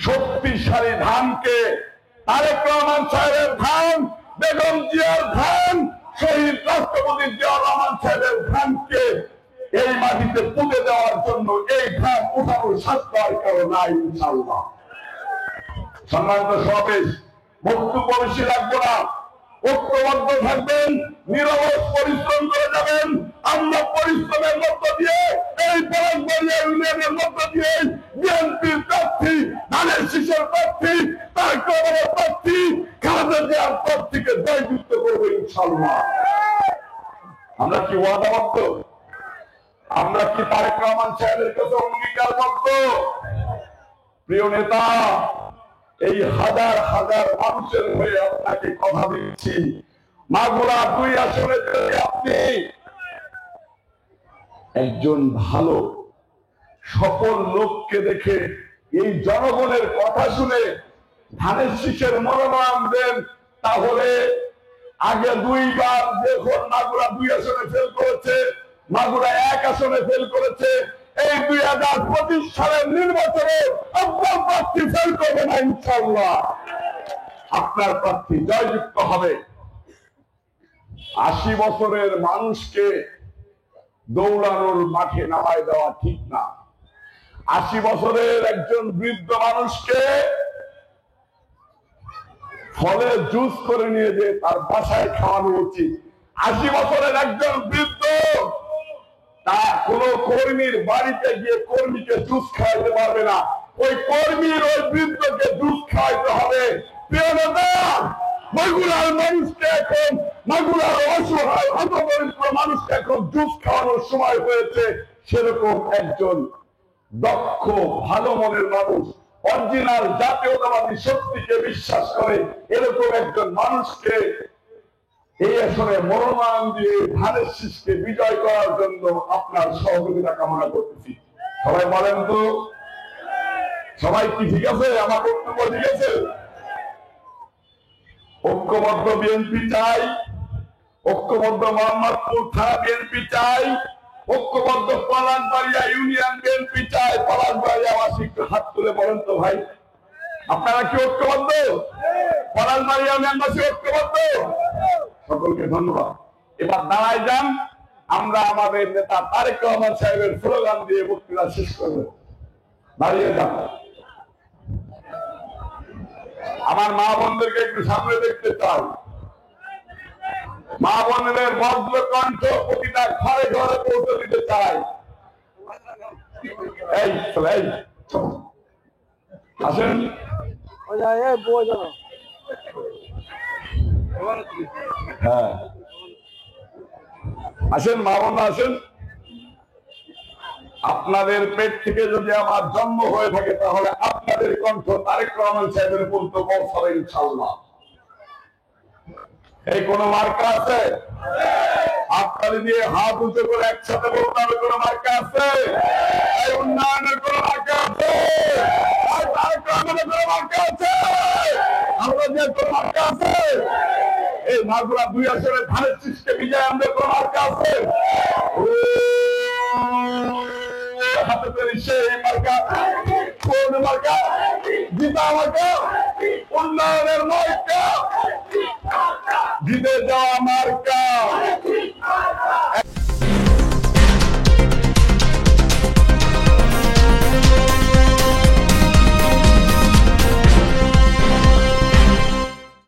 শক্তিশালী ধানকে, তারেক রহমান সাহেবের ধান, বেগম জিয়ার ধান, শহীদ রাষ্ট্রপতি জিয়া রহমান সাহেবের ধানকে এই মাটিতে পুঁতে দেওয়ার জন্য এই ধান উঠানোর সাধ্য আর কারো নাই ইনশাআল্লাহ। সম্মানিত সমাবেশ, বক্তব্য বেশি রাখবো না, ঐক্যবদ্ধ থাকবেন, নিরলস পরিশ্রম করে যাবেন। আমরা পরিশ্রমের মধ্য দিয়ে এই পরাজবাড়িয়া ইউনিয়নের মধ্য দিয়ে বিএনপির প্রার্থী, ধানের শীষের প্রার্থী, তারেক রহমানের প্রার্থী, খালেদা জিয়ার প্রার্থীকে জয়যুক্ত করবো ইনশাআল্লাহ। আমরা কি ওয়াদাবদ্ধ? আমরা কি তারেক রহমান সাহেবের কাছে অঙ্গীকারবদ্ধ? প্রিয় নেতা, এই হাজার হাজার মানুষের হয়ে আপনাকে কথা দিচ্ছি, মাগুরা 2 আসনে যদি আপনি একজন ভালো সফল লোককে দেখে এই জনগণের কথা শুনে ধানের শীষের মনোনয়ন দেন, তাহলে আগে 2 বার যখন মাগুরা 2 আসনে ফেল করেছে, মাগুরা 1 আসনে ফেল করেছে, এই 2025 সালের নির্বাচনে আপনার প্রার্থী ফেল করবে না ইনশাআল্লাহ। আপনার প্রার্থী জয়যুক্ত হবে। 80 বছরের মানুষকে দৌড়ানোর মাঠে নামায় দেওয়া ঠিক না। 80 বছরের একজন বৃদ্ধ মানুষকে ফলের জুস করে নিয়ে যে তার বাসায় খাওয়ানো উচিত। 80 বছরের একজন বৃদ্ধ তা কোন কর্মীর বাড়িতে গিয়ে কর্মীকে জুস খাওয়াইতে পারবে না, ওই কর্মীর ওই বৃদ্ধকে জুস খাওয়াইতে হবে। প্রিয় নেতা, মাগুরার মানুষকে এখন, মাগুরার অসহায় হতদরিদ্র মানুষকে এখন জুস খাওয়ানোর সময় হয়েছে। সেরকম একজন দক্ষ ভালো মনের মানুষ, অরিজিনাল জাতীয়তাবাদী শক্তিকে বিশ্বাস করে, এরকম একজন মানুষকে এই আসলে মনোনয়ন দিয়ে ধানের শীষকে বিজয় করার জন্য আপনার সহযোগিতা কামনা করতেছি। সবাই বলেন তো, সবাই কি ঠিক আছে? আমার বক্তব্য ঠিক আছে? ঐক্যবদ্ধ বিএনপি চাই, ঐক্যবদ্ধ মোহাম্মদপুর থানা বিএনপি চাই, ঐক্যবদ্ধ পলাশবাড়িয়া ইউনিয়ন বিএনপি চাই। পলাশবাড়িয়া বাসী হাত তুলে বলেন তো ভাই, আপনারা কি ঐক্যবদ্ধ? পলাশবাড়িয়া ইউনিয়নবাসী ঐক্যবদ্ধ? সকলকে ধন্যবাদ। এবার দাঁড়ায় যান, আমরা আমাদের নেতা তারেক রহমান সাহেবের স্লোগান দিয়ে বক্তৃতা শেষ করব। দাঁড়িয়ে যান। আমার মা বোনদেরকে একটু সামনে দেখতে চাই। মা বোনদের বজ্র কণ্ঠ প্রতিটা ঘরে ঘরে পৌঁছে দিতে চাই। এই আসেন, হ্যাঁ আসেন, মা বোন আসেন। আপনাদের পেট থেকে যদি আমার জন্ম হয়ে থাকে, তাহলে আপনাদের কণ্ঠ তারেক রহমান সাহেবের পর্যন্ত পৌঁছাবে ইনশাআল্লাহ। এই কোন মার্কা আছে? হাততালি দিয়ে হাত উঁচু করে একসাথে বলতে হবে, কোন মার্কা আছে? এই উন্নয়নের কোন মার্কা আছে? তারেক রহমানের কোন মার্কা আছে? আমরা যে কোন মার্কা আছে? এই মাগুরা 2 আসনে ধানের শীষকে বিজয় আমাদের কোন মার্কা আছে? হাতে তৈরি সেই মার্কা, কোন মার্কা? জিতা মার্কা, উন্নয়নের মার্কা, জিতে যাওয়া মার্কা।